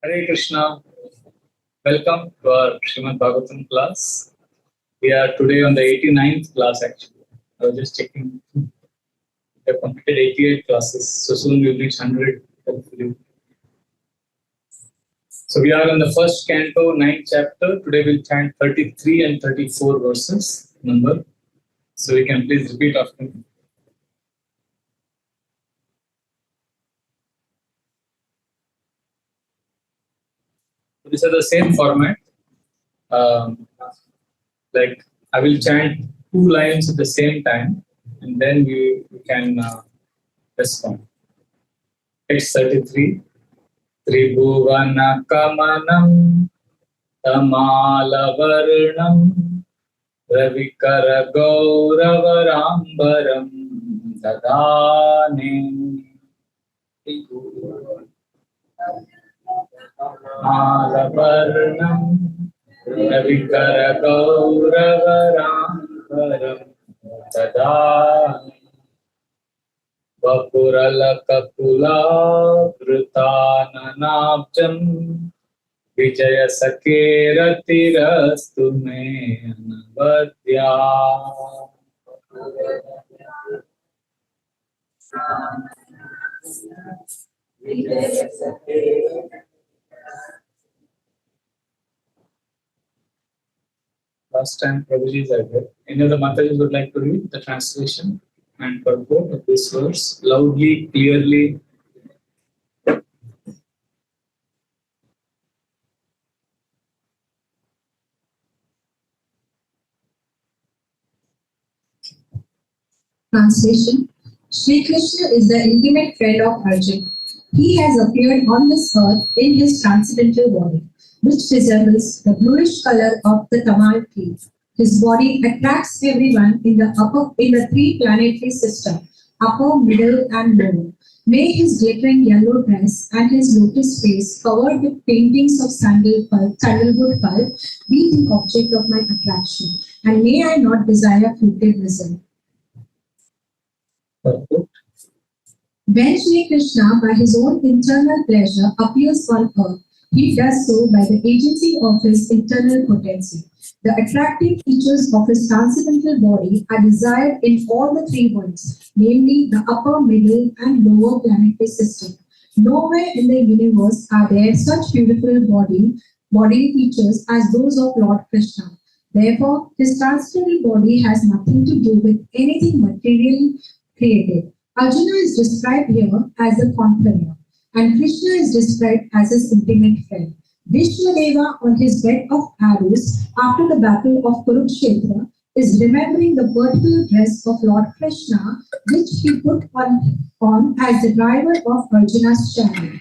Hare Krishna. Welcome to our Srimad Bhagavatam class. We are today on the 89th class actually. I was just checking. We have completed 88 classes, so soon we'll reach 100 hopefully. So we are on the first canto, 9th chapter. Today we'll chant 33 and 34 verses number. So we can please repeat after me. These are the same format. Like I will chant 2 lines at the same time, and then we can respond. It's 33. Tribhuvana kamanam tamalavarnam ravikara gauravarambaram dadane malavarnam ravikara gauravarambaram dadane Vapuralakapula Vrutananabjam Vijaya Sakeratirastu me anavadya. Last time Prabhuji is there. Any of the Matajis would like to read the translation and purport of this verse loudly, clearly? Translation. Sri Krishna is the intimate friend of Arjuna. He has appeared on this earth in his transcendental body, which resembles the bluish color of the tamal tree. His body attracts everyone in the 3 planetary system, upper, middle, and lower. May his glittering yellow dress and his lotus face covered with paintings of sandalwood pulp be the object of my attraction, and may I not desire fleeting result. When Sri Krishna, by his own internal pleasure, appears on earth, he does so by the agency of his internal potency. The attractive features of his transcendental body are desired in all the 3 worlds, namely the upper, middle, and lower planetary system. Nowhere in the universe are there such beautiful body features as those of Lord Krishna. Therefore, his transcendental body has nothing to do with anything materially created. Arjuna is described here as a conqueror, and Krishna is described as his intimate friend. Bhishma on his bed of arrows after the battle of Kurukshetra is remembering the particular dress of Lord Krishna, which he put on as the driver of Arjuna's chariot.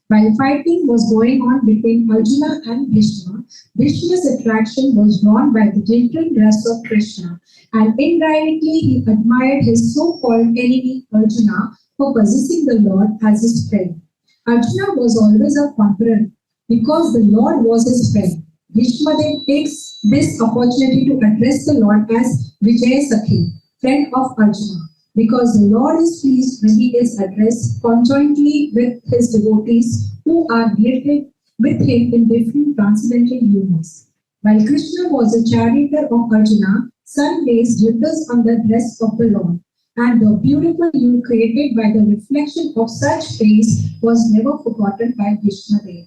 While fighting was going on between Arjuna and Bhishma, Bhishma's attraction was drawn by the glittering dress of Krishna, and indirectly he admired his so-called enemy Arjuna for possessing the Lord as his friend. Arjuna was always a conqueror because the Lord was his friend. Bhishma then takes this opportunity to address the Lord as Vijaya Sakhi, friend of Arjuna, because the Lord is pleased when he is addressed conjointly with his devotees who are related with him in different transcendental humors. While Krishna was a charioteer of Arjuna, sun rays glitters on the dress of the Lord, and the beautiful hue created by the reflection of such rays was never forgotten by Bhishma.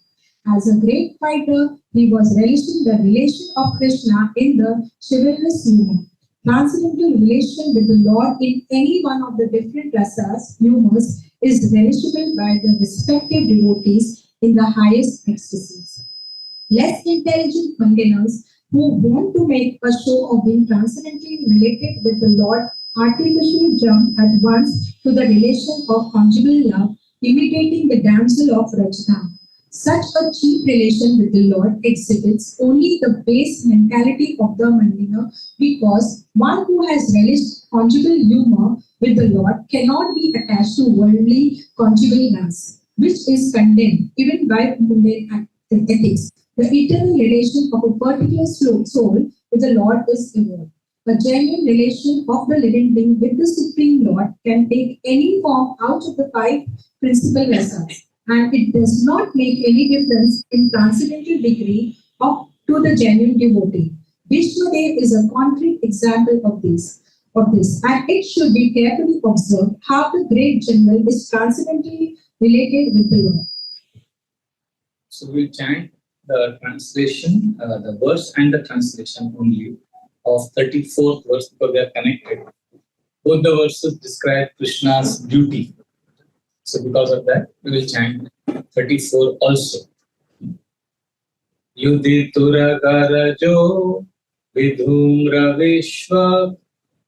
As a great fighter, he was relishing the relation of Krishna in the chivalrous humor. Transcendental relation with the Lord in any one of the different rasas, humors, is relishable by the respective devotees in the highest ecstasies. Less intelligent containers who want to make a show of being transcendently related with the Lord artificially jump at once to the relation of conjugal love, imitating the damsel of Rajna. Such a cheap relation with the Lord exhibits only the base mentality of the Mandina, because one who has relished conjugal humor with the Lord cannot be attached to worldly conjugal dance, which is condemned even by mundane ethics. The eternal relation of a particular soul with the Lord is evolved. A genuine relation of the living being with the Supreme Lord can take any form out of the 5 principal rasas. and it does not make any difference in transcendental degree of to the genuine devotee. Bhishma Dev is a concrete example of this, and it should be carefully observed how the great general is transcendentally related with the Lord. So we'll chant the translation, the verse and the translation only of 34th verse because they are connected. Both the verses describe Krishna's beauty. So because of that, we will chant 34 also. Yuditura garajo vidhumra vishwa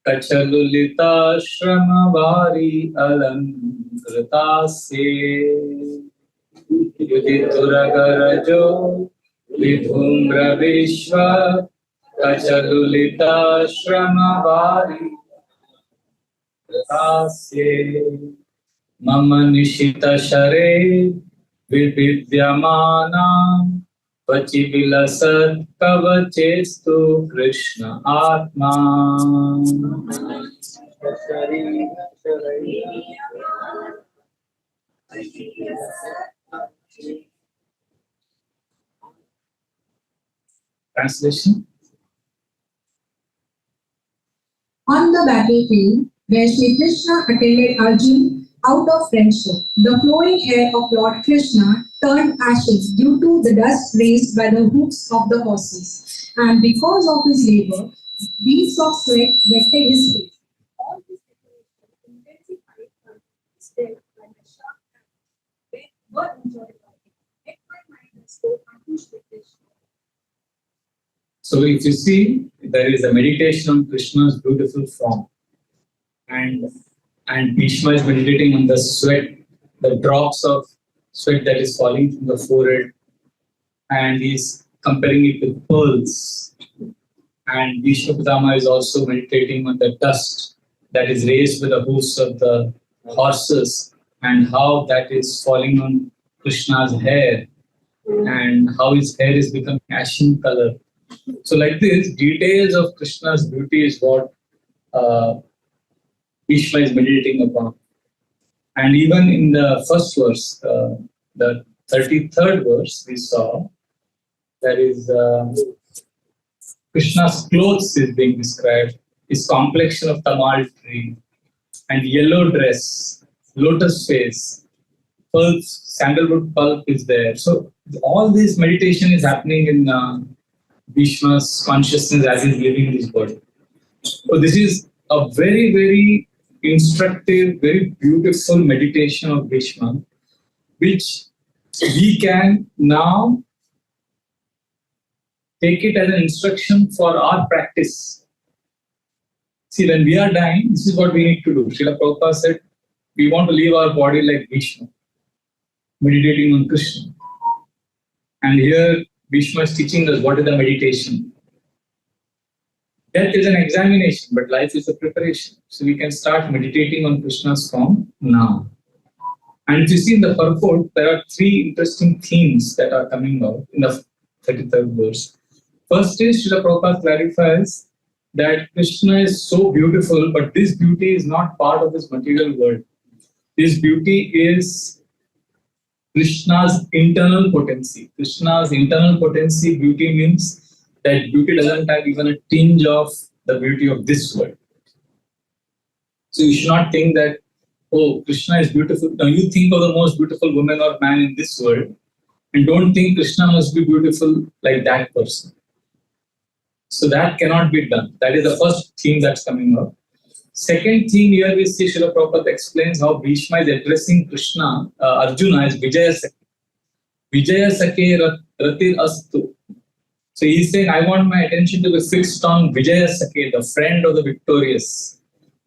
kachalulita shramabari alankritasye. Yuditura garajo vidhumra vishwa kachalulita shramabari alankritasye. Mama nishita share vividyamana vachi vilasat kavachestu Krishna Atma. Translation. On the battlefield, where Sri Krishna attended Arjun out of friendship, the flowing hair of Lord Krishna turned ashes due to the dust raised by the hoofs of the horses, and because of his labor, beads of sweat wetted his face. All this decoration intensified his death by the sharp hands were enjoyed by him. Yet my mind is so confused with this. So if you see, there is a meditation on Krishna's beautiful form. And Bhishma is meditating on the sweat, the drops of sweat that is falling from the forehead. And he's comparing it with pearls. And Bhishma Pitama is also meditating on the dust that is raised with the hoofs of the horses and how that is falling on Krishna's hair and how his hair is becoming ashen color. So like this, details of Krishna's beauty is what Bhishma is meditating upon. And even in the first verse, the 33rd verse, we saw there is Krishna's clothes is being described, his complexion of tamal tree, and yellow dress, lotus face, pulp, sandalwood pulp is there. So all this meditation is happening in Bhishma's consciousness as he's living this body. So this is a very, very instructive, very beautiful meditation of Bhishma, which we can now take it as an instruction for our practice. See, when we are dying, this is what we need to do. Srila Prabhupada said, we want to leave our body like Bhishma, meditating on Krishna. And here, Bhishma is teaching us what is the meditation. Death is an examination, but life is a preparation. So we can start meditating on Krishna's form now. And if you see in the purport, there are three interesting themes that are coming out in the 33rd verse. First is, Srila Prabhupada clarifies that Krishna is so beautiful, but this beauty is not part of this material world. This beauty is Krishna's internal potency. Krishna's internal potency, beauty means that beauty doesn't have even a tinge of the beauty of this world. So you should not think that, oh, Krishna is beautiful. Now you think of the most beautiful woman or man in this world and don't think Krishna must be beautiful like that person. So that cannot be done. That is the first theme that's coming up. Second theme here we see Srila Prabhupada explains how Bhishma is addressing Krishna, Arjuna as Vijaya Sakhe. Vijaya Sakhe Ratir Astu. So he's saying, I want my attention to be fixed on Vijaya Sakhe, the friend of the victorious.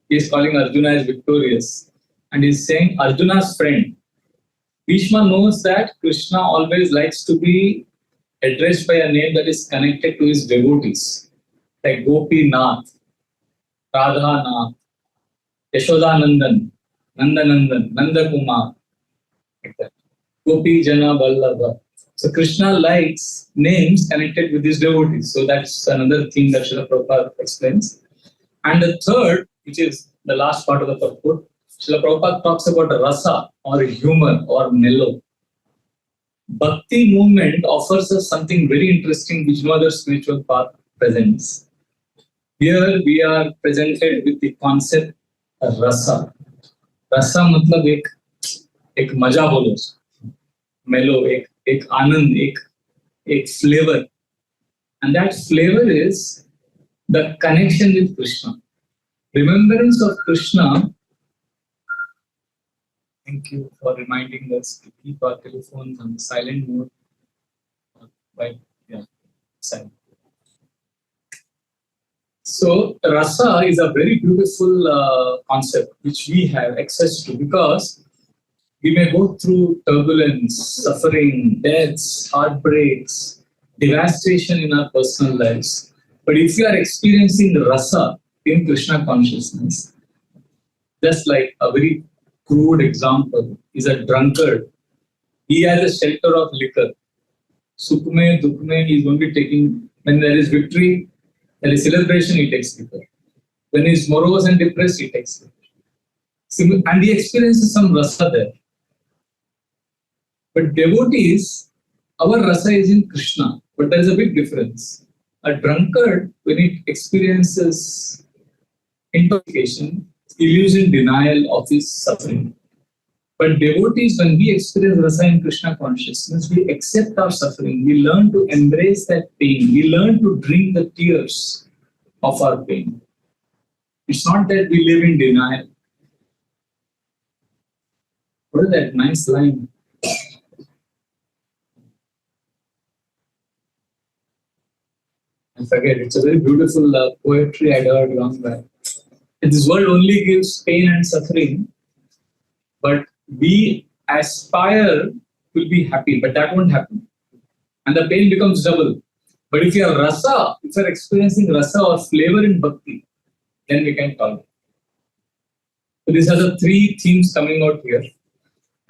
He's calling Arjuna as victorious. And he's saying, Arjuna's friend. Bhishma knows that Krishna always likes to be addressed by a name that is connected to his devotees. Like Gopi Nath, Radha Nath, Yashoda Nandan, Nanda Nandan, Nanda Kumar. Like that. Gopi Jana Vallabha. So Krishna likes names connected with his devotees. So that's another thing that Srila Prabhupada explains. And the third, which is the last part of the purport, Srila Prabhupada talks about rasa or humor or mellow. Bhakti movement offers us something very interesting which no other spiritual path presents. Here we are presented with the concept of rasa. Rasa मतलब एक मजा बोलो, मेलो, एक आनंद, एक flavor, and that flavor is the connection with Krishna. Remembrance of Krishna. Thank you for reminding us to keep our telephones on silent mode. Right? Yeah, silent. So rasa is a very beautiful concept which we have access to, because we may go through turbulence, suffering, deaths, heartbreaks, devastation in our personal lives. But if you are experiencing rasa in Krishna consciousness, just like a very crude example is a drunkard. He has a shelter of liquor. Sukme, dukme, he is only taking, when there is victory, there is celebration, he takes liquor. When he is morose and depressed, he takes liquor. And he experiences some rasa there. But devotees, our rasa is in Krishna, but there is a big difference. A drunkard, when he experiences intoxication, he lives in denial of his suffering. But devotees, when we experience rasa in Krishna consciousness, we accept our suffering. We learn to embrace that pain. We learn to drink the tears of our pain. It's not that we live in denial. What is that nice line? I forget. It's a very beautiful poetry I heard long back. This world only gives pain and suffering, but we aspire to be happy, but that won't happen. And the pain becomes double. But if you have rasa, if you are experiencing rasa or flavor in bhakti, then we can tolerate. So these are the three themes coming out here.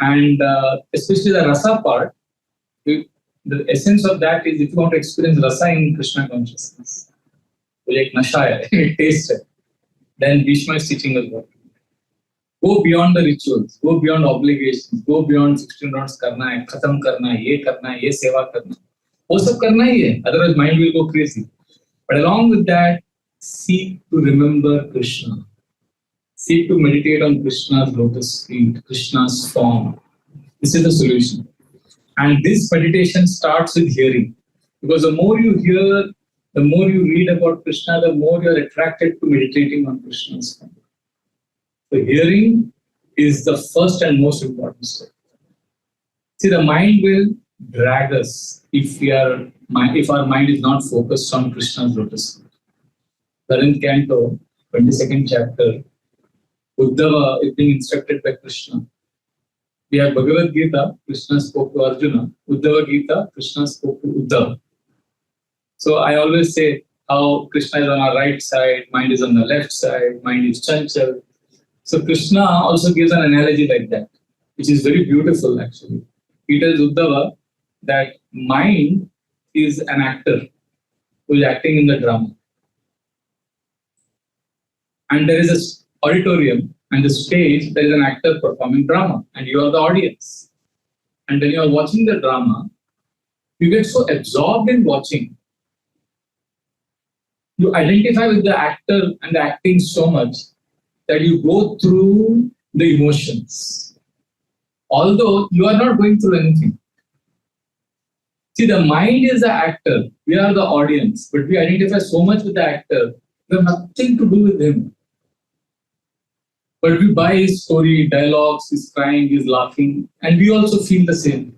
And especially the rasa part, the essence of that is if you want to experience rasa in Krishna consciousness, like nasha hai, taste it, then Bhishma is teaching us what. Go beyond the rituals, go beyond obligations, go beyond 16 rounds karna hai, khatam karna hai, ye seva karna hai. वो सब करना ही है, otherwise mind will go crazy. But along with that, seek to remember Krishna. Seek to meditate on Krishna's lotus feet, Krishna's form. This is the solution. And this meditation starts with hearing. Because the more you hear, the more you read about Krishna, the more you are attracted to meditating on Krishna's form. So hearing is the first and most important step. See, the mind will drag us if our mind is not focused on Krishna's lotus feet. 7th canto, 22nd chapter, Uddhava is being instructed by Krishna. We have Bhagavad Gita, Krishna spoke to Arjuna. Uddhava Gita, Krishna spoke to Uddhava. So I always say how Krishna is on our right side, mind is on the left side, mind is chanchal. So Krishna also gives an analogy like that, which is very beautiful actually. He tells Uddhava that mind is an actor who is acting in the drama. And there is an auditorium and the stage, there is an actor performing drama and you are the audience. And when you are watching the drama, you get so absorbed in watching. You identify with the actor and the acting so much that you go through the emotions. Although you are not going through anything. See, the mind is the actor, we are the audience, but we identify so much with the actor, we have nothing to do with him. But we buy his story, dialogues, he's crying, he's laughing, and we also feel the same.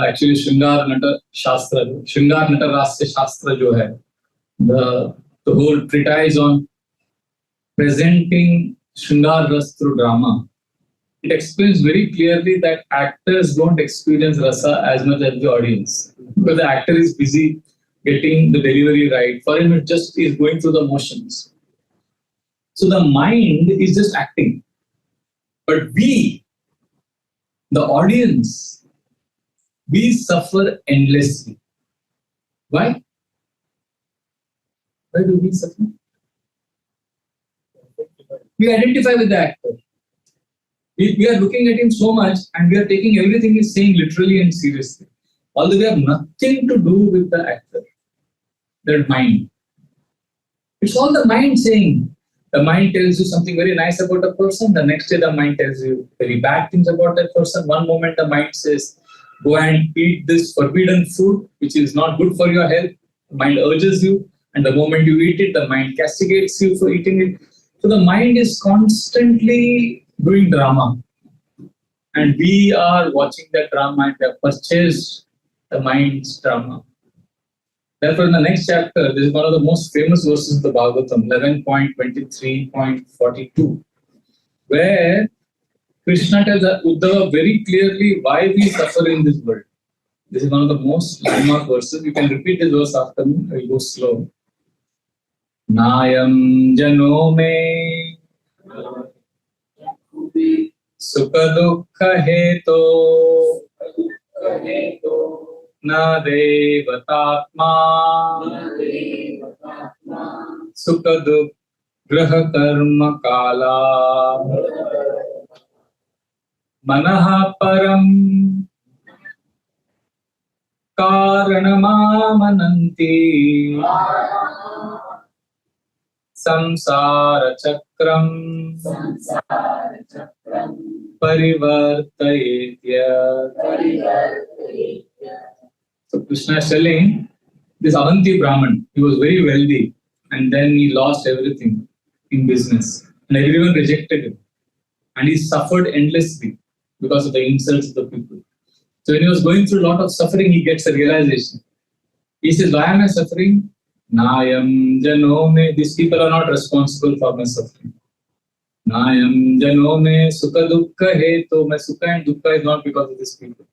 Actually, Shringar Nata Rasya Shastra jo hai, the whole treatise on presenting Shringar Ras through drama, it explains very clearly that actors don't experience rasa as much as the audience. Because the actor is busy getting the delivery right. For him, it just is going through the motions. So the mind is just acting. But we, the audience, we suffer endlessly. Why? Why do we suffer? We identify with the actor. We are looking at him so much and we are taking everything he's saying literally and seriously. Although we have nothing to do with the actor, their mind. It's all the mind saying. The mind tells you something very nice about a person. The next day, the mind tells you very bad things about that person. One moment, the mind says, go and eat this forbidden food, which is not good for your health. The mind urges you. And the moment you eat it, the mind castigates you for eating it. So the mind is constantly doing drama. And we are watching that drama and we have purchased the mind's drama. Therefore, in the next chapter, this is one of the most famous verses of the Bhagavatam, 11.23.42, where Krishna tells Uddhava very clearly why we suffer in this world. This is one of the most landmark verses. You can repeat this verse after me. I will go slow. Nayam jano me sukha dukkha heto na devatatma sukha dukkha graha karma kala manaha param karanamamananti samsara chakram parivartayetya. So Krishna is telling this Avanti Brahman, he was very wealthy and then he lost everything in business and everyone rejected him and he suffered endlessly because of the insults of the people. So when he was going through a lot of suffering, he gets a realization. He says, why am I suffering? Nayam janome, these people are not responsible for my suffering. Nayam janome sukha dukkha heto, my sukha and dukkha is not because of these people.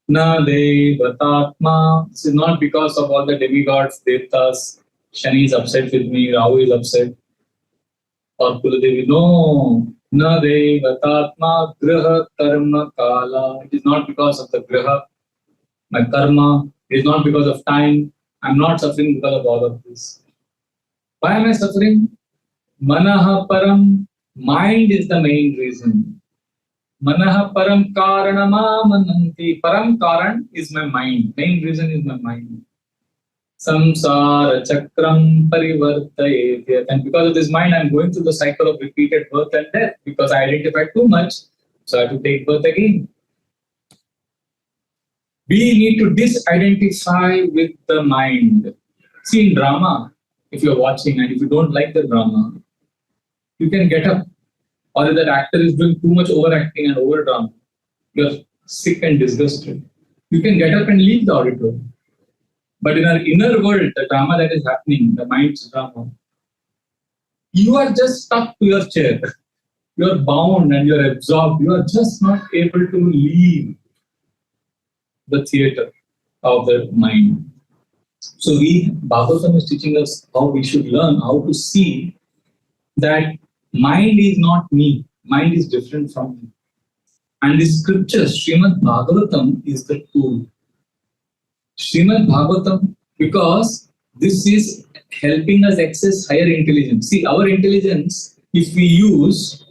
Na devatatma, this is not because of all the demigods, devtas. Shani is upset with me, Rahu is upset, or Kuladevi. No, na devatatma graha karma kala. It is not because of the graha, my karma. It is not because of time. I am not suffering because of all of this. Why am I suffering? Manaha param, mind is the main reason. Manaha param karanamamananti. Param karan is my mind. Main reason is my mind. Samsara chakram parivartayetya. And because of this mind, I am going through the cycle of repeated birth and death. Because I identified too much, so I have to take birth again. We need to disidentify with the mind. See, in drama, if you're watching and if you don't like the drama, you can get up. Or if that actor is doing too much overacting and over drama, you're sick and disgusted, you can get up and leave the auditorium. But in our inner world, the drama that is happening, the mind's drama, you are just stuck to your chair. You are bound and you are absorbed. You are just not able to leave the theater of the mind. So Bhagavatam is teaching us how we should learn how to see that mind is not me, mind is different from me. And the scripture, Srimad Bhagavatam, is the tool. Srimad Bhagavatam, because this is helping us access higher intelligence. See, our intelligence, if we use,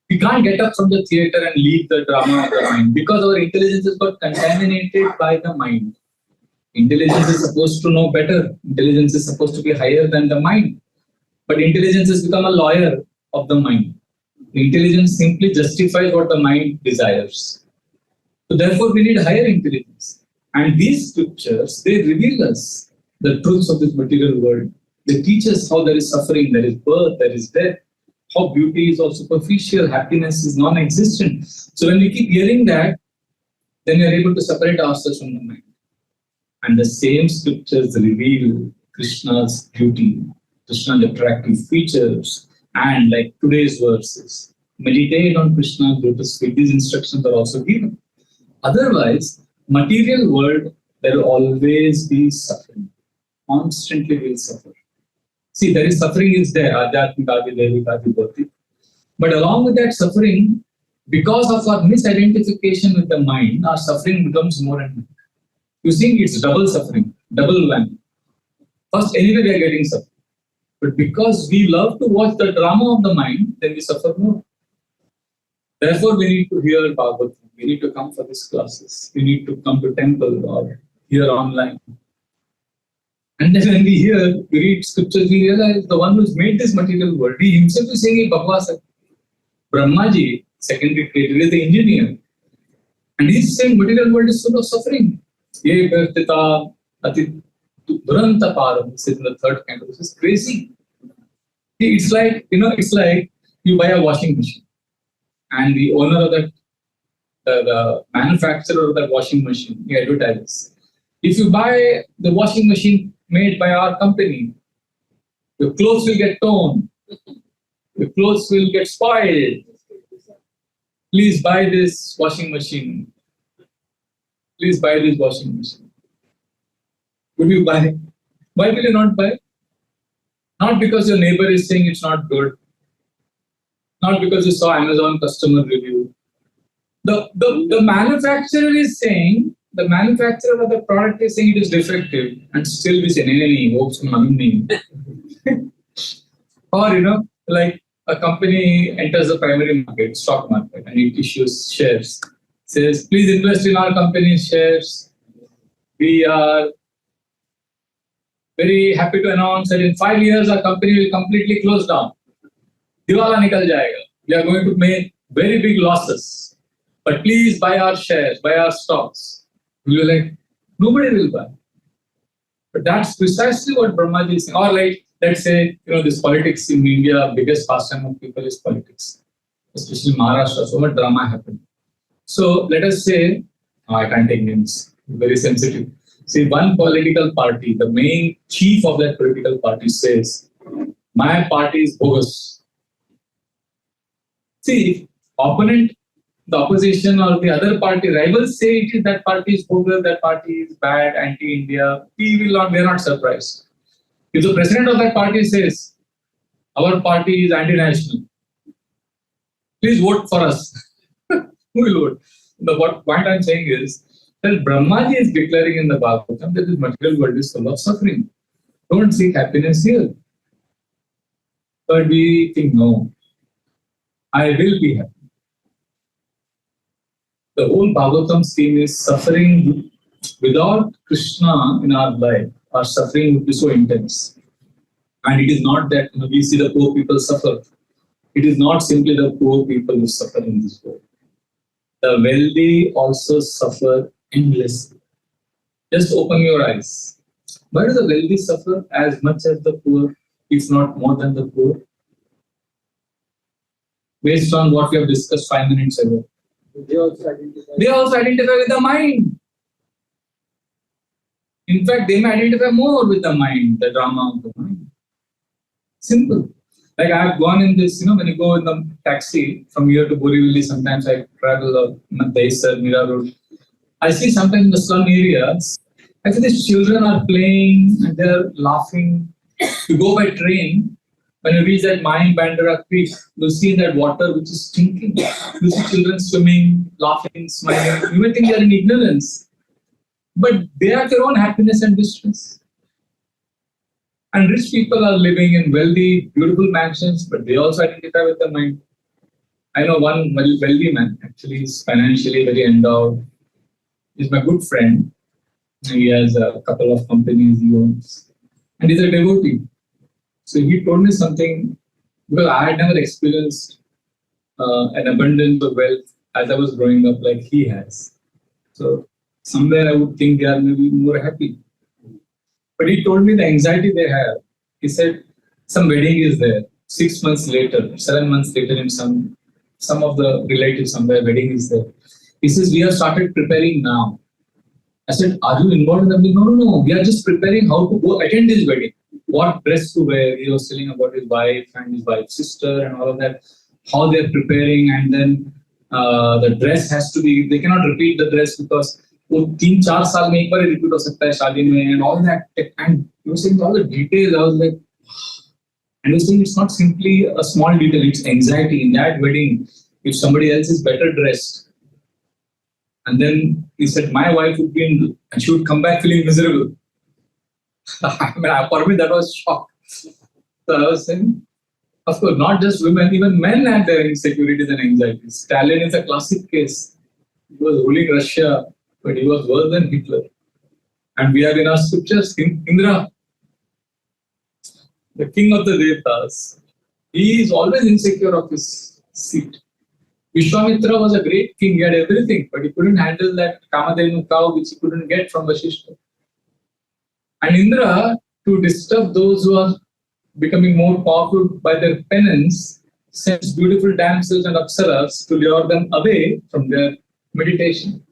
we can't get up from the theater and leave the drama of the mind because our intelligence has got contaminated by the mind. Intelligence is supposed to know better. Intelligence is supposed to be higher than the mind. But intelligence has become a lawyer of the mind. Intelligence simply justifies what the mind desires. So therefore, we need higher intelligence. And these scriptures, they reveal us the truths of this material world. They teach us how there is suffering, there is birth, there is death, how beauty is all superficial, happiness is non-existent. So when we keep hearing that, then we are able to separate ourselves from the mind. And the same scriptures reveal Krishna's beauty, Krishna's attractive features, and like today's verses, meditate on Krishna's lotus feet. These instructions are also given. Otherwise, material world, there will always be suffering. Constantly will suffer. See, there is suffering is there, Adhyatmikadi, Devikadi, Bhautik. But along with that suffering, because of our misidentification with the mind, our suffering becomes more and more. You see, it's double suffering, double whammy. First, anyway, we are getting suffering. But because we love to watch the drama of the mind, then we suffer more. Therefore, we need to hear Bhagavatam. We need to come for these classes. We need to come to temple or hear online. And then when we hear, we read scriptures, we realize the one who's made this material world, he himself is saying, Bhagavad Brahmaji, secondary creator, is the engineer. And he's saying material world is full of suffering. Ye Bhartita Ati Duranta Param, this is in the third canto. This is crazy. It's like, it's like you buy a washing machine. And the owner of that, the manufacturer of that washing machine, he advertises. If you buy the washing machine made by our company, your clothes will get torn, your clothes will get spoiled. Please buy this washing machine. Please buy this washing machine. Would you buy? Why will you not buy? Not because your neighbor is saying it's not good. Not because you saw Amazon customer review. The manufacturer is saying, the manufacturer of the product is saying it is defective, and still we say, nee, hopes money. Or, like a company enters the primary market, stock market, and it issues shares. Says, please invest in our company's shares. We are very happy to announce that in 5 years, our company will completely close down. Diwala nikal jayega. We are going to make very big losses. But please buy our shares, buy our stocks. We will like, nobody will buy. But that's precisely what Brahmaji is saying. Or like, let's say, this politics in India, biggest pastime of people is politics. Especially Maharashtra, so much drama happened. So let us say, I can't take names, very sensitive. See, one political party, the main chief of that political party says, my party is bogus. See, opponent, the opposition or the other party, rivals say it is that party is bogus, that party is bad, anti-India, we are not surprised. If the president of that party says, our party is anti-national, please vote for us. Who will vote? What point I'm saying is that Brahmaji is declaring in the Bhagavatam that this material world is full of suffering. Don't seek happiness here. But we think, no, I will be happy. The whole Bhagavatam scheme is suffering. Without Krishna in our life, our suffering would be so intense. And it is not that we see the poor people suffer. It is not simply the poor people who suffer in this world. The wealthy also suffer endlessly. Just open your eyes. Why do the wealthy suffer as much as the poor, if not more than the poor? Based on what we have discussed 5 minutes ago. They also identify with the mind. In fact, they may identify more with the mind, the drama of the mind. Simple. Like I have gone in this, when you go in the taxi from here to Borivali, sometimes I travel on Daisar, Mira Road. I see sometimes in the slum areas, I see these children are playing and they're laughing. You go by train, when you reach that Mayan Bandara Creek, you'll see that water which is stinking. You see children swimming, laughing, smiling. You may think they're in ignorance. But they have their own happiness and distress. And rich people are living in wealthy, beautiful mansions, but they also identify with the mind. I know one wealthy man, actually, is financially very endowed. He's my good friend. He has a couple of companies he owns. And he's a devotee. So he told me something, because I had never experienced an abundance of wealth as I was growing up like he has. So somewhere I would think they are maybe more happy. But he told me the anxiety they have. He said, some wedding is there. 6 months later, 7 months later, in some of the relatives somewhere, wedding is there. He says, we have started preparing now. I said, are you involved in that? No. We are just preparing how to go attend this wedding. What dress to wear. He was telling about his wife and his wife's sister and all of that. How they are preparing, and then the dress has to be, they cannot repeat the dress because 3-4 साल में एक बार repeat हो सकता है शादी में, and all that. And he was saying all the details. I was like, and he was saying it's not simply a small detail, it's anxiety in that wedding. If somebody else is better dressed, and then he said my wife would be in, and she would come back feeling miserable. I mean, for me that was shock. So I was saying, Of course, not just women, even men have their insecurities and anxieties. Stalin is a classic case. He was ruling Russia, but he was worse than Hitler. And we have in our scriptures, Indra, the king of the Devtas, he is always insecure of his seat. Vishwamitra was a great king, he had everything, but he couldn't handle that Kamadhenu cow which he couldn't get from Vashishta. And Indra, to disturb those who are becoming more powerful by their penance, sends beautiful damsels and apsaras to lure them away from their meditation.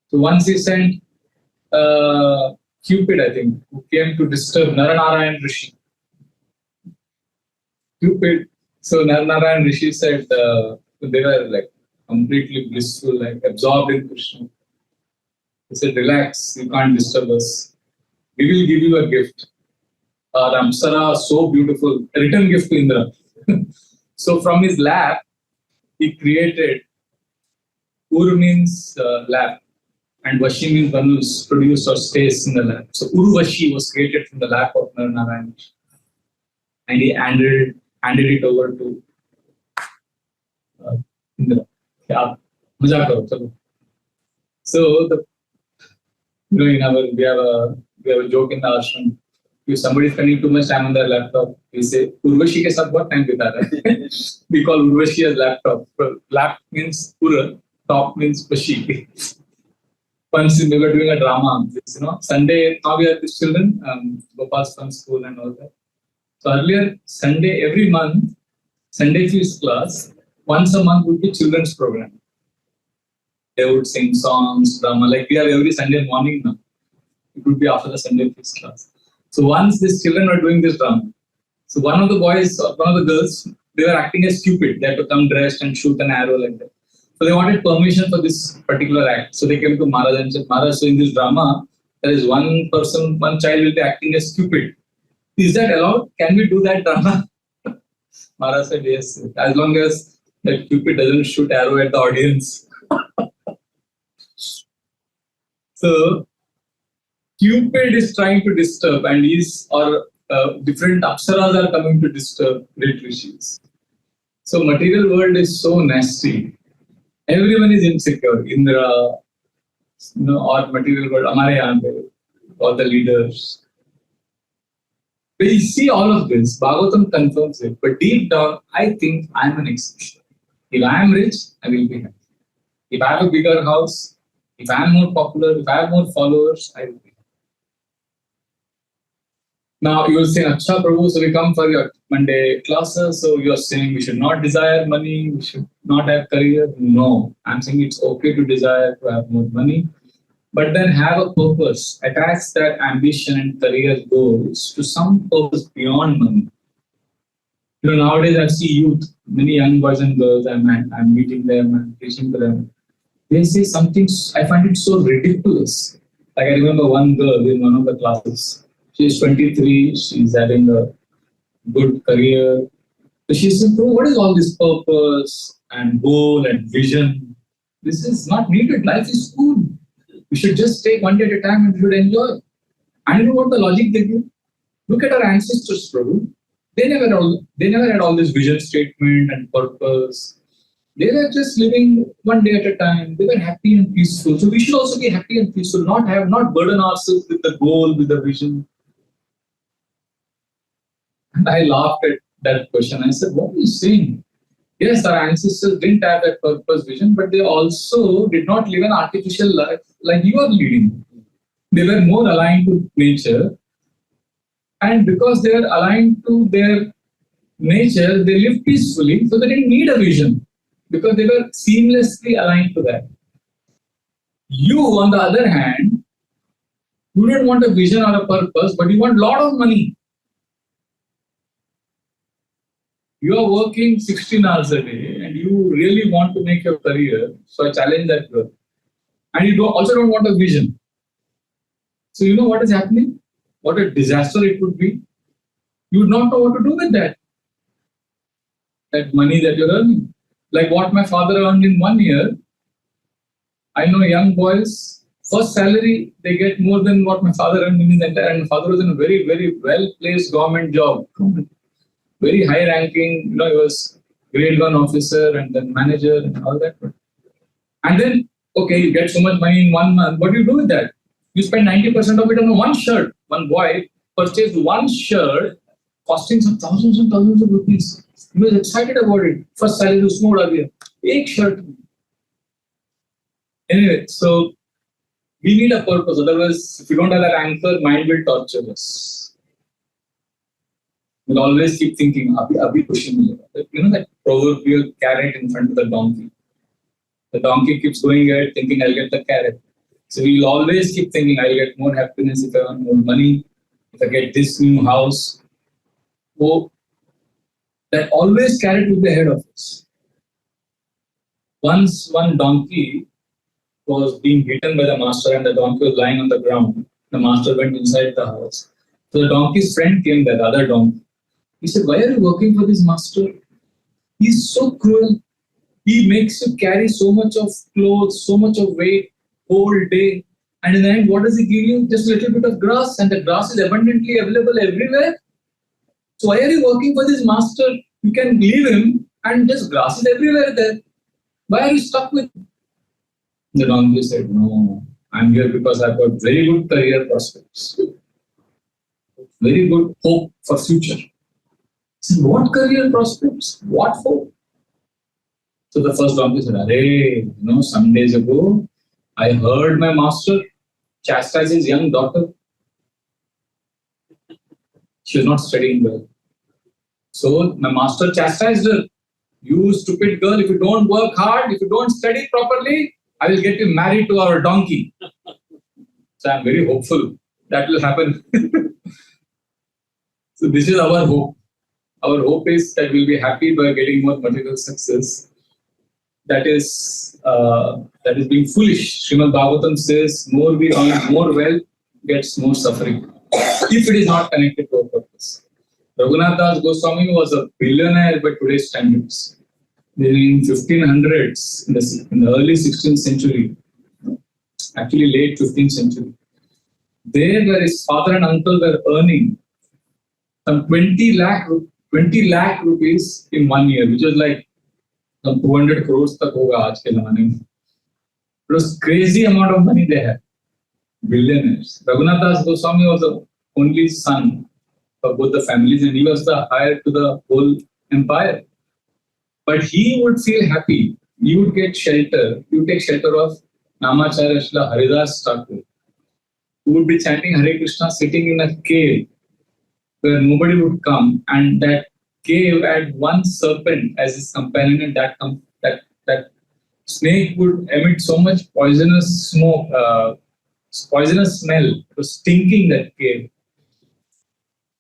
So once he sent Cupid, I think, who came to disturb Naranarayan Rishi. Cupid. So Naranarayan Rishi said they were like completely blissful, like absorbed in Krishna. He said, relax, you can't disturb us. We will give you a gift. Ramsara, so beautiful, a return gift to Indra. So from his lap, he created, Ur means lap, and Vashi means one who's produced or stays in the lap. So Urvashi was created from the lap of Naranarayan. And he handed it over to Indra. Yeah, mazak karo, chalo. So we have a joke in the ashram. If somebody is spending too much time on their laptop, we say Urvashi ke sath bahut time bita raha hai. We call Urvashi as laptop. Lap means Ura, top means Vashi. Once we were doing a drama, Sunday, now we have these children, Gopal's from school and all that. So earlier, Sunday, every month, Sunday feast class, once a month would be children's program. They would sing songs, drama, like we have every Sunday morning now. It would be after the Sunday feast class. So once these children were doing this drama, so one of the girls, they were acting as Cupid. They had to come dressed and shoot an arrow like that. So they wanted permission for this particular act. So they came to Maharaj and said, Maharaj, so in this drama, there is one child will be acting as Cupid. Is that allowed? Can we do that drama? Maharaj said, yes, as long as that Cupid doesn't shoot arrow at the audience. So Cupid is trying to disturb, and different apsaras are coming to disturb great rishis. So material world is so nasty. Everyone is insecure. Indra, or material world, Amare yahan pe, all the leaders. We see all of this. Bhagavatam confirms it. But deep down, I think I am an exception. If I am rich, I will be happy. If I have a bigger house, if I am more popular, if I have more followers, I will be happy. Now you will say, Acha Prabhu, so we come for your Monday classes, so you are saying we should not desire money, we should not have career. No, I'm saying it's okay to desire to have more money, but then have a purpose. Attach that ambition and career goals to some purpose beyond money. Nowadays I see youth, many young boys and girls, I'm meeting them, I'm preaching to them. They say something, I find it so ridiculous. Like I remember one girl in one of the classes. She's 23, she's having a good career. So she said, what is all this purpose and goal and vision? This is not needed. Life is cool. We should just take one day at a time and we should enjoy. And you know what the logic they give? Look at our ancestors, Prabhu. They never had all this vision statement and purpose. They were just living one day at a time. They were happy and peaceful. So we should also be happy and peaceful, not burden ourselves with the goal, with the vision. And I laughed at that question. I said, what are you saying? Yes, our ancestors didn't have that purpose, vision, but they also did not live an artificial life like you are leading. They were more aligned to nature. And because they were aligned to their nature, they lived peacefully, so they didn't need a vision because they were seamlessly aligned to that. You, on the other hand, you don't want a vision or a purpose, but you want a lot of money. You are working 16 hours a day and you really want to make your career. So I challenge that girl. And you also don't want a vision. So you know what is happening? What a disaster it would be. You would not know what to do with that. That money that you're earning. Like what my father earned in 1 year. I know young boys, first salary, they get more than what my father earned in his entire. And my father was in a very, very well-placed government job. very high ranking, he was grade 1 officer and then manager and all that. And then, okay, you get so much money in 1 month. What do you do with that? You spend 90% of it on one shirt. One boy purchased one shirt costing some thousands and thousands of rupees. He was excited about it. First salary was more earlier. One shirt. Anyway, so we need a purpose. Otherwise, if you don't have that anchor, mind will torture us. We'll always keep thinking, Abhi pushing me. That proverbial carrot in front of the donkey. The donkey keeps going ahead thinking, I'll get the carrot. So we'll always keep thinking, I'll get more happiness if I earn more money, if I get this new house. So that always carrot will be ahead of us. Once one donkey was being beaten by the master and the donkey was lying on the ground. The master went inside the house. So the donkey's friend came there, the other donkey. He said, why are you working for this master? He's so cruel. He makes you carry so much of clothes, so much of weight, whole day. And in the end, what does he give you? Just a little bit of grass, and the grass is abundantly available everywhere. So why are you working for this master? You can leave him and just grass is everywhere there. Why are you stuck with him? The donkey said, no, I'm here because I've got very good career prospects. Very good hope for future. He said, what career prospects? What hope? So the first donkey said, Arey, some days ago, I heard my master chastise his young daughter. She was not studying well. So my master chastised her. You stupid girl, if you don't work hard, if you don't study properly, I will get you married to our donkey. So I'm very hopeful that will happen. So this is our hope. Our hope is that we'll be happy by getting more material success. That is being foolish. Srimad Bhagavatam says, more we earn, more wealth gets more suffering. If it is not connected to a purpose. Raghunath Das Goswami was a billionaire by today's standards. In 1500s, in the early 16th century, actually late 15th century, there where his father and uncle were earning some 20 lakh rupees in 1 year, which was like some 200 crores tak hoga aaj ke zamane mein. It was crazy amount of money they had. Billionaires. Raghunath Das Goswami was the only son of both the families and he was the heir to the whole empire. But he would feel happy. He would get shelter. He would take shelter of Namacharya Srila Haridas Thakur, who would be chanting Hare Krishna sitting in a cave where nobody would come, and that cave had one serpent as his companion, and that snake would emit so much poisonous smoke, poisonous smell. It was stinking, that cave.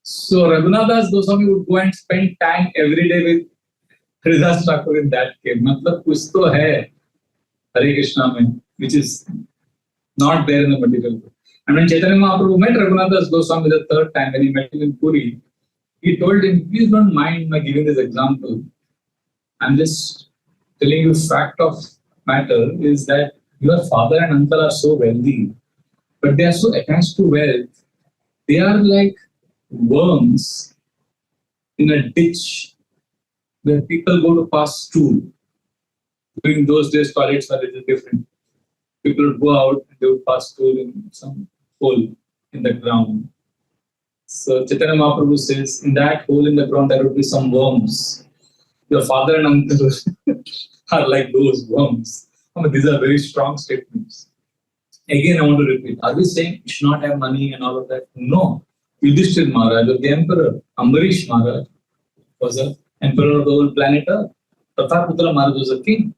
So Raghunath Das Goswami would go and spend time every day with Haridas Thakur in that cave. Matlab kuch to hai Hare Krishna mein, which is not there in the material world. And when Chaitanya Mahaprabhu met Raghunath Das Goswami the third time, when he met him in Puri, he told him, please don't mind my giving this example. I'm just telling you fact of matter is that your father and uncle are so wealthy, but they are so attached to wealth. They are like worms in a ditch where people go to pass stool. During those days, toilets were a little different. People would go out and they would pass stool in some hole in the ground. So Chaitanya Mahaprabhu says, in that hole in the ground, there would be some worms. Your father and uncle are like those worms. I mean, these are very strong statements. Again, I want to repeat. Are we saying you should not have money and all of that? No. Yudhishthir Maharaj was the emperor. Ambarish Maharaj was the emperor of the whole planet Earth. Tathaputra Maharaj was a king.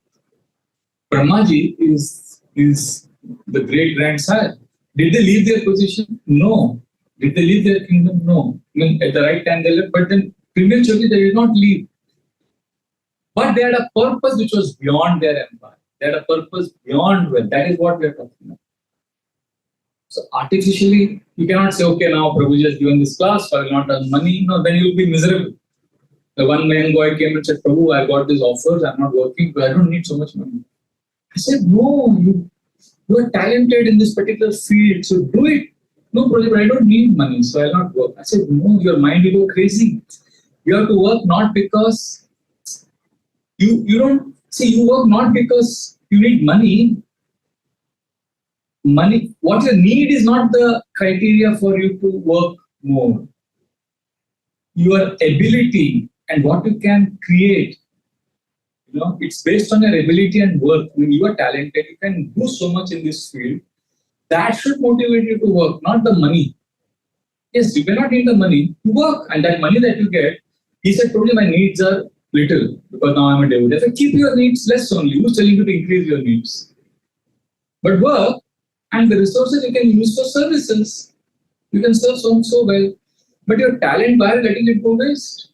Brahmaji is the great grandsire. Did they leave their position? No. Did they leave their kingdom? No. I mean, at the right time they left, but then prematurely they did not leave. But they had a purpose which was beyond their empire. They had a purpose beyond wealth. That is what we are talking about. So artificially, you cannot say, okay, now Prabhuji has given this class, so I will not earn money. No, then you will be miserable. The one young boy came and said, Prabhu, I got these offers, I'm not working, but I don't need so much money. I said, no, you are talented in this particular field, so do it. No, Prabhuji, but I don't need money, so I'll not work. I said, no, your mind will go crazy. You have to work not because you don't see, you work not because you need money. Money, what you need is not the criteria for you to work more. Your ability and what you can create, it's based on your ability and work. When you are talented, you can do so much in this field. That should motivate you to work, not the money. Yes, you may not need the money to work, and that money that you get, he said, probably my needs are little because now I'm a devotee. I said, keep your needs less only. Who's telling you to increase your needs? But work and the resources you can use for services. You can serve so well. But your talent, why are you letting it go waste?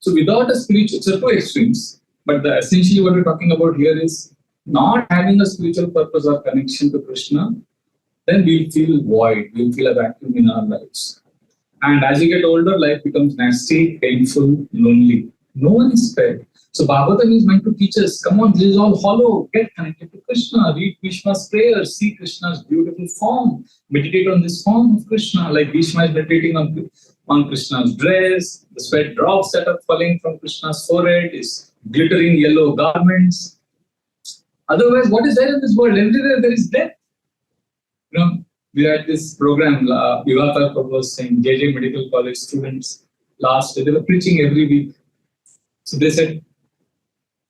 So without a spiritual, so two extremes. But essentially what we're talking about here is not having a spiritual purpose or connection to Krishna, then we'll feel void, we'll feel a vacuum in our lives. And as you get older, life becomes nasty, painful, lonely. No one is spared. So Bhagavatam is meant to teach us, come on, this is all hollow. Get connected to Krishna, read Bhishma's prayers, see Krishna's beautiful form, meditate on this form of Krishna, like Bhishma is meditating on Krishna's dress, the sweat drops that are falling from Krishna's forehead, his glittering yellow garments. Otherwise, what is there in this world? Everywhere there is death. We had this program, Vivata was saying, JJ Medical College students, last day, they were preaching every week. So they said,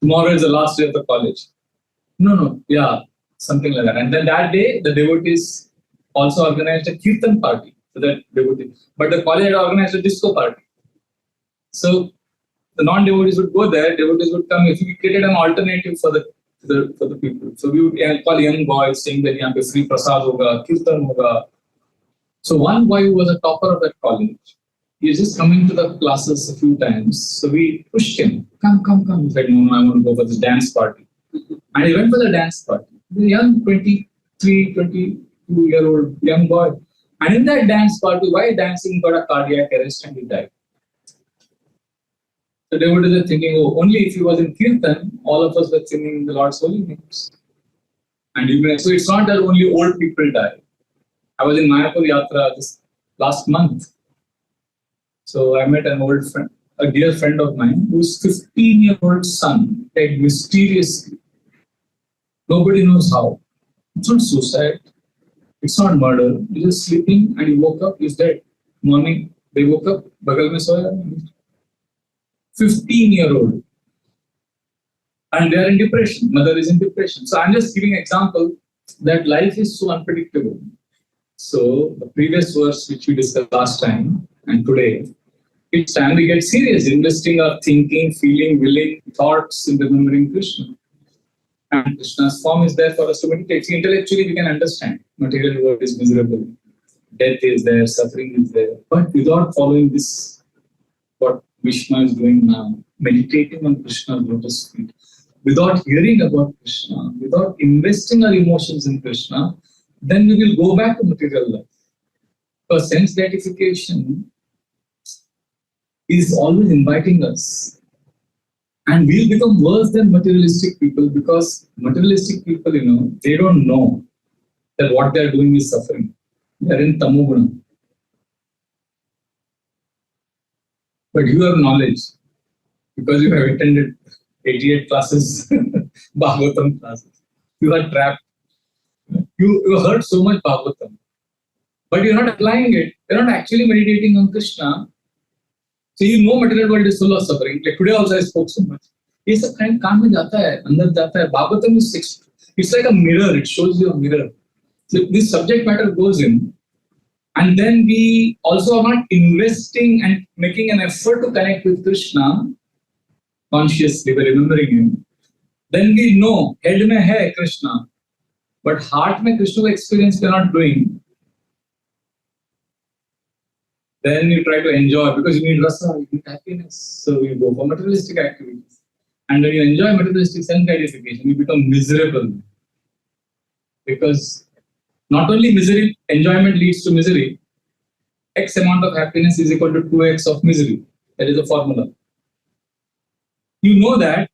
tomorrow is the last day of the college. Something like that. And then that day, the devotees also organized a Kirtan party for that devotee. But the college had organized a disco party. So the non-devotees would go there, devotees would come. If we created an alternative for the people. So we would call young boys saying that yahan pe free prasad hoga, kirtan hoga. So one boy who was a topper of that college, he was just coming to the classes a few times. So we pushed him, come. He said, no, I want to go for this dance party. And he went for the dance party. The young 23, 22-year-old young boy. And in that dance party, while dancing, he got a cardiac arrest and he died. So devotees are thinking, only if he was in Kirtan, all of us were singing the Lord's holy names. And so it's not that only old people die. I was in Mayapur Yatra this last month. So I met an old friend, a dear friend of mine, whose 15-year-old son died mysteriously. Nobody knows how. It's not suicide. It's not murder. He's just sleeping and he woke up, he's dead. Morning, they woke up, bagal mein soya. 15-year-old. And they are in depression. Mother is in depression. So I'm just giving an example that life is so unpredictable. So the previous verse which we discussed last time and today, it's time we get serious, investing our thinking, feeling, willing, thoughts in remembering Krishna. And Krishna's form is there for us to meditate. See, intellectually we can understand. Material world is miserable. Death is there, suffering is there. But without following this, what Bhishma is doing now, meditating on Krishna's lotus feet, without hearing about Krishna, without investing our emotions in Krishna, then we will go back to material life. Because sense gratification is always inviting us. And we'll become worse than materialistic people because materialistic people, they don't know that what they're doing is suffering. They're in tamoguna. But you have knowledge because you have attended 88 classes, Bhagavatam classes. You are trapped. You heard so much Bhagavatam, but you're not applying it. You're not actually meditating on Krishna. So material world is full of suffering. Like today also I spoke so much. ये सब kind काम में जाता है, अंदर जाता है. Bhagavatam is it's like a mirror. It shows you a mirror. So this subject matter goes in. And then we also are not investing and making an effort to connect with Krishna consciously by remembering him. Then we know, head mein hai Krishna, but heart mein Krishna experience we are not doing. Then you try to enjoy because you need rasa, you need happiness. So you go for materialistic activities. And when you enjoy materialistic self-gratification, you become miserable. Because not only misery, enjoyment leads to misery. X amount of happiness is equal to 2x of misery. That is a formula. You know that,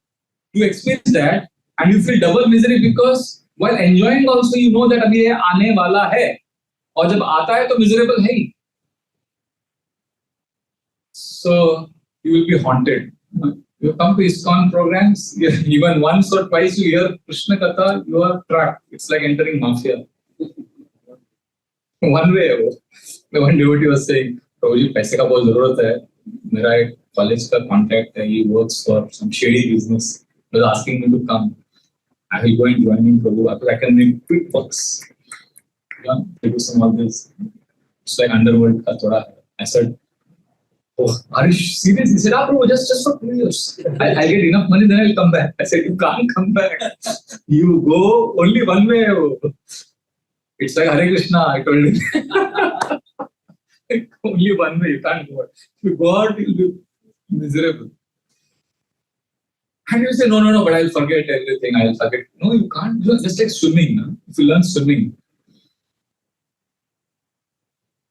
you experience that, and you feel double misery because while enjoying also you know that abhi ye aane wala hai. और जब आता है तो miserable है ही. So you will be haunted. You come to ISKCON programs, even once or twice you hear Krishna Katha, you are trapped. It's like entering mafia. One way, the one devotee was saying, "Prabhuji, पैसे का बहुत जरूरत है. मेरा एक college का contact है. He works for some shady business. He was asking me to come. I will go and join him, Prabhu. I can make quick bucks. Yeah, to do some of this. It's like underworld का थोड़ा. I said, "Oh, are you serious?" He said, "Ah, Prabhu, just for 2 years. I'll get enough money, then I'll come back." I said, "You can't come back. You go only one way." It's like Hare Krishna, I told him. Only one way, you can't go out. If you go out, you'll be miserable. And you say, no, but I'll forget everything. I'll forget. No, you can't. Just like swimming. No? If you learn swimming.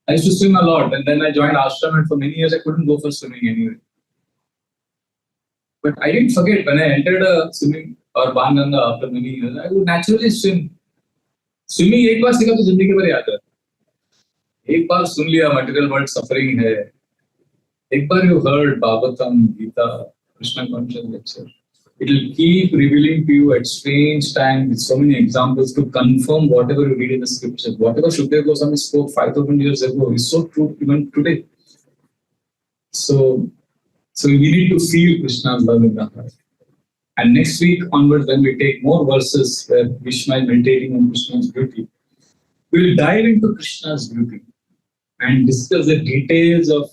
I used to swim a lot, and then I joined ashram, and for many years I couldn't go for swimming anyway. But I didn't forget. When I entered a swimming or Banganga after many years, I would naturally swim. Swimming एक बार सीखा तो जिंदगी भर याद है. एक बार सुन लिया material world suffering है. एक बार you heard Bhagavatam, Gita, Krishna conscious lecture. It will keep revealing to you at strange times with so many examples to confirm whatever you read in the scriptures. Whatever Shukdev Goswami spoke 5,000 years ago is so true even today. So we need to feel Krishna's love in the heart. And next week onwards, when we take more verses where Bhishma is meditating on Krishna's beauty, we will dive into Krishna's beauty and discuss the details of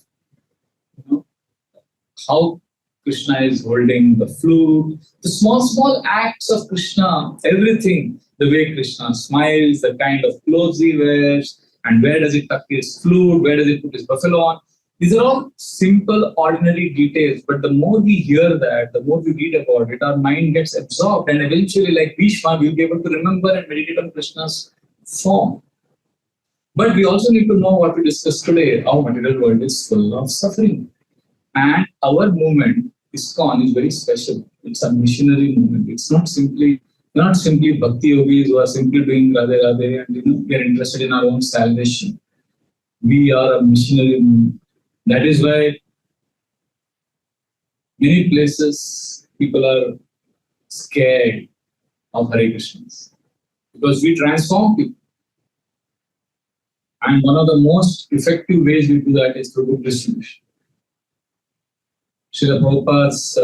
how Krishna is holding the flute, the small acts of Krishna, everything, the way Krishna smiles, the kind of clothes he wears, and where does he tuck his flute, where does he put his buffalo on. These are all simple, ordinary details, but the more we hear that, the more we read about it, our mind gets absorbed, and eventually, like Bhishma, we'll be able to remember and meditate on Krishna's form. But we also need to know what we discussed today, how material world is full of suffering. And our movement, ISKCON, is very special. It's a missionary movement. It's not simply bhakti yogis who are simply doing Radhe Radhe and we are interested in our own salvation. We are a missionary movement. That is why many places people are scared of Hare Krishnas, because we transform people. And one of the most effective ways we do that is through book distribution. Srila Prabhupada's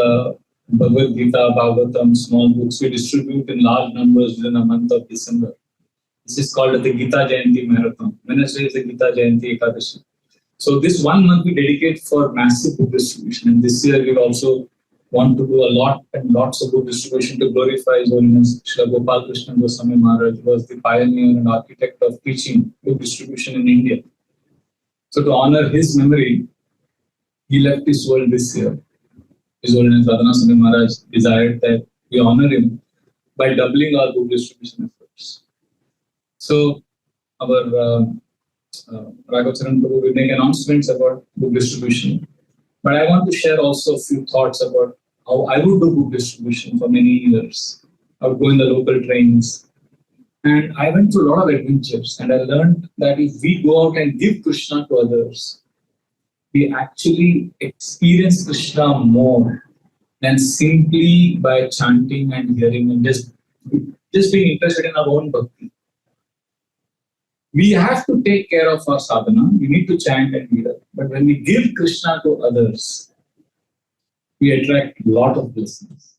Bhagavad Gita, Bhagavatam, small books we distribute in large numbers within a month of December. This is called the Gita Jayanti Marathon. Wednesday is the Gita Jayanti Ekadashi. So this 1 month we dedicate for massive book distribution, and this year we also want to do a lot and lots of book distribution to glorify His Holiness Srila Gopal Krishna Goswami Maharaj, who was the pioneer and architect of teaching book distribution in India. So to honor his memory, he left this world this year. His Holiness Radhana Swami Maharaj desired that we honor him by doubling our book distribution efforts. So our Raghav Charan Prabhu will make announcements about book distribution. But I want to share also a few thoughts about how I would do book distribution for many years. I would go in the local trains. And I went through a lot of adventures, and I learned that if we go out and give Krishna to others, we actually experience Krishna more than simply by chanting and hearing and just being interested in our own bhakti. We have to take care of our sadhana. We need to chant and hear. But when we give Krishna to others, we attract a lot of blessings.